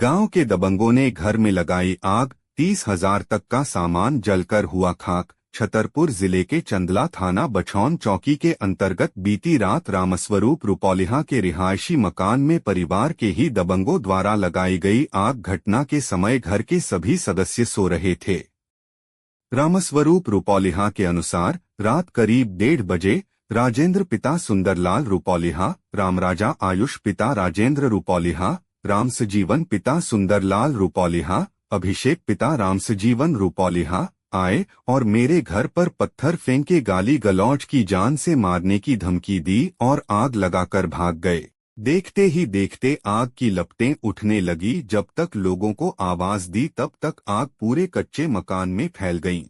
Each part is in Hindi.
गांव के दबंगों ने घर में लगाई आग, 30,000 तक का सामान जलकर हुआ खाक। छतरपुर जिले के चंदला थाना बछौन चौकी के अंतर्गत बीती रात रामस्वरूप रुपौलिया के रिहायशी मकान में परिवार के ही दबंगों द्वारा लगाई गई आग। घटना के समय घर के सभी सदस्य सो रहे थे। रामस्वरूप रुपौलिया के अनुसार रात करीब 1:30 बजे राजेंद्र पिता सुंदरलाल रुपौलिया, रामराजा आयुष पिता राजेंद्र रुपौलिया, रामसजीवन पिता सुंदरलाल रुपौलिया, अभिषेक पिता रामसजीवन रुपौलिया आए और मेरे घर पर पत्थर फेंके, गाली गलौज की, जान से मारने की धमकी दी और आग लगाकर भाग गए। देखते ही देखते आग की लपटें उठने लगी। जब तक लोगों को आवाज दी तब तक आग पूरे कच्चे मकान में फैल गई।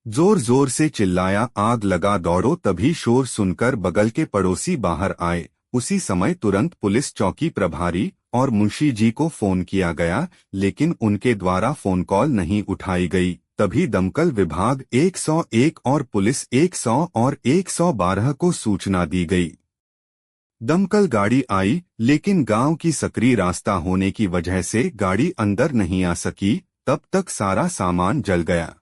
जोर जोर से चिल्लाया, आग लगा, दौड़ो। तभी शोर सुनकर बगल के पड़ोसी बाहर आए। उसी समय तुरंत पुलिस चौकी प्रभारी और मुंशी जी को फोन किया गया, लेकिन उनके द्वारा फोन कॉल नहीं उठाई गई। तभी दमकल विभाग 101 और पुलिस 100 और 112 को सूचना दी गई। दमकल गाड़ी आई, लेकिन गांव की सकरी रास्ता होने की वजह से गाड़ी अंदर नहीं आ सकी। तब तक सारा सामान जल गया।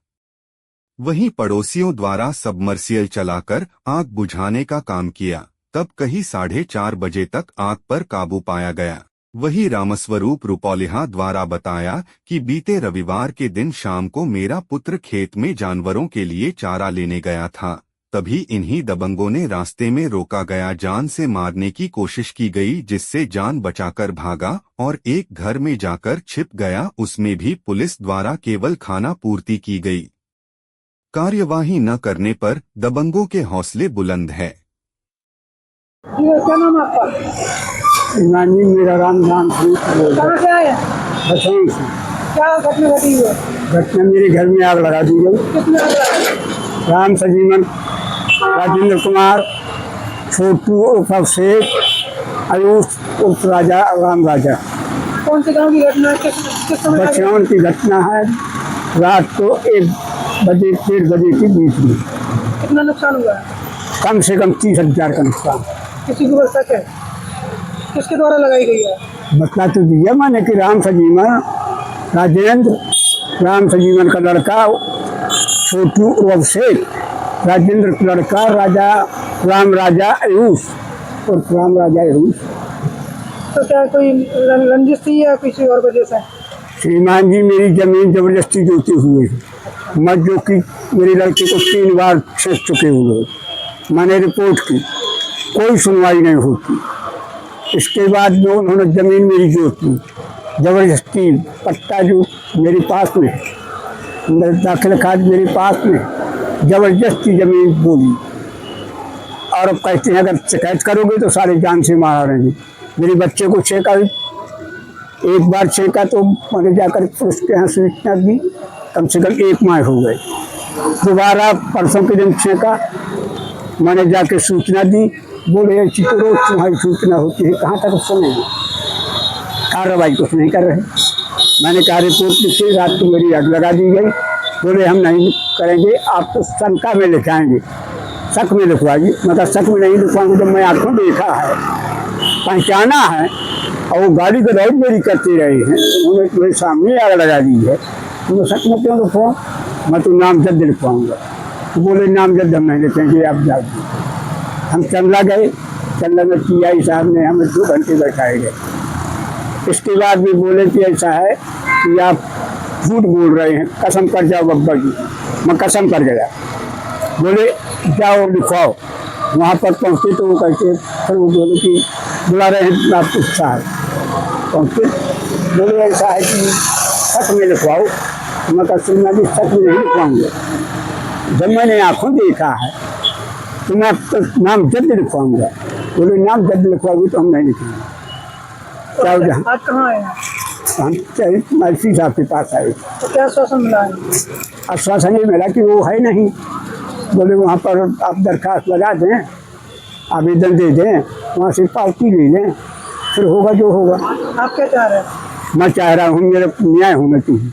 वहीं पड़ोसियों द्वारा सबमर्सियल चलाकर आग बुझाने का काम किया। तब कहीं 4:30 बजे तक आग पर काबू पाया गया। वही रामस्वरूप रुपौलिया द्वारा बताया कि बीते रविवार के दिन शाम को मेरा पुत्र खेत में जानवरों के लिए चारा लेने गया था। तभी इन्हीं दबंगों ने रास्ते में रोका गया। जान से मारने की कोशिश की गई, जिससे जान बचाकर भागा और एक घर में जाकर छिप गया। उसमें भी पुलिस द्वारा केवल खाना पूर्ति की गई। कार्यवाही न करने पर दबंगों के हौसले बुलंद है। क्या नाम है आपका? नानी मेरा राम कहाँ से आए? बछौन से। क्या घटना घटी है? घटना मेरे घर में आग लगा दी गई। कितने आग लगा? राम सजीवन, राजेंद्र कुमार, छोटू उर्फ शेख, आयुष उर्फ राजा, राम राजा। कौन से गांव की घटना है? किस समय? बछौन की घटना है। रात को 1:30 बजे के बीच में। कितना नुकसान हुआ है? कम से कम 30,000 का नुकसान। किसी को बच सके? किसके द्वारा लगाई गई है? बतला तो दिया मैंने कि राम सजीवन, राजेंद्र, राम सजीवन का लड़का छोटू उर्फ शेख, राजेंद्र का लड़का राजा, राम राजा आयुष और राम राजा आयुष। तो क्या कोई रंजिश थी या किसी और वजह से? श्रीमान जी, मेरी जमीन जबरदस्ती जोते हुए मत, जो कि मेरे लड़के को 3 बार छेड़ चुके हुए। मैंने रिपोर्ट की, कोई सुनवाई नहीं होती। इसके बाद जो उन्होंने जमीन मेरी जोती, जबरदस्ती पट्टा जो मेरे पास में, दाखिल खाद मेरे पास में, जबरदस्ती जमीन बोली। और अब कहते हैं अगर शिकायत करोगे तो सारे जान से मारा रहेंगे। मेरे बच्चे को छेका, एक बार छेका तो मैंने जाकर पुलिस के यहाँ सूचना दी, कम से कम 1 माह हो गए। दोबारा परसों के दिन छेका, मैंने जाके सूचना दी। बोले ऐसी तो रोज तुम्हारी सूचना होती है, कहाँ तक सुनेंगे, कार्रवाई कुछ नहीं कर रहे। मैंने कहा रिपोर्ट लिखी, रात को मेरी आग लगा दी गई। बोले हम नहीं करेंगे, आप तो शंका में लिखाएंगे, शक में लिखवाइए। मतलब शक में नहीं लिखवाऊंगा, जब मैं आंखों देखा है, पहचाना है और वो गाड़ी गलौज मेरी करते रहे हैं, उन्होंने मेरे सामने आग लगा दी है, तो मैं शक में क्यों लिखवाऊँ? मैं तो नामजद लिखवाऊँगा। तो बोले नामजद हम नहीं लिखेंगे, आप जाइए। हम चंदला गए। चंदला में PI साहब ने हमें 2 घंटे बैठाए गए। इसके बाद भी बोले कि ऐसा है कि आप झूठ बोल रहे हैं, कसम कर जाओ बब्बर जी। मैं कसम कर गया। बोले जाओ लिखवाओ। वहाँ पर पहुँचे तो वो कहते, फिर वो बोले कि बुला रहे हैं आप साहब। पहुँचे, बोले ऐसा है कि शक में लिखवाओ। मैं कसम में भी शक में नहीं लिखवाऊँगा, जब मैंने आँखों देखा है तो मैं नाम जल्द लिखवाऊंगा। बोले नाम जल्द लिखवाओगे तो हम नहीं लिखेंगे। आज कहाँ आए? हम मर्सी साहब के पास आए। तो क्या आश्वासन मिला है? आश्वासन ये मिला कि वो है नहीं। बोले वहाँ पर आप दरखास्त लगा दें, आवेदन दे दें, वहाँ से पावती ले लें, फिर होगा जो होगा। आप क्या चाह रहे हैं? मैं चाह रहा हूँ मेरा न्याय होना चाहिए।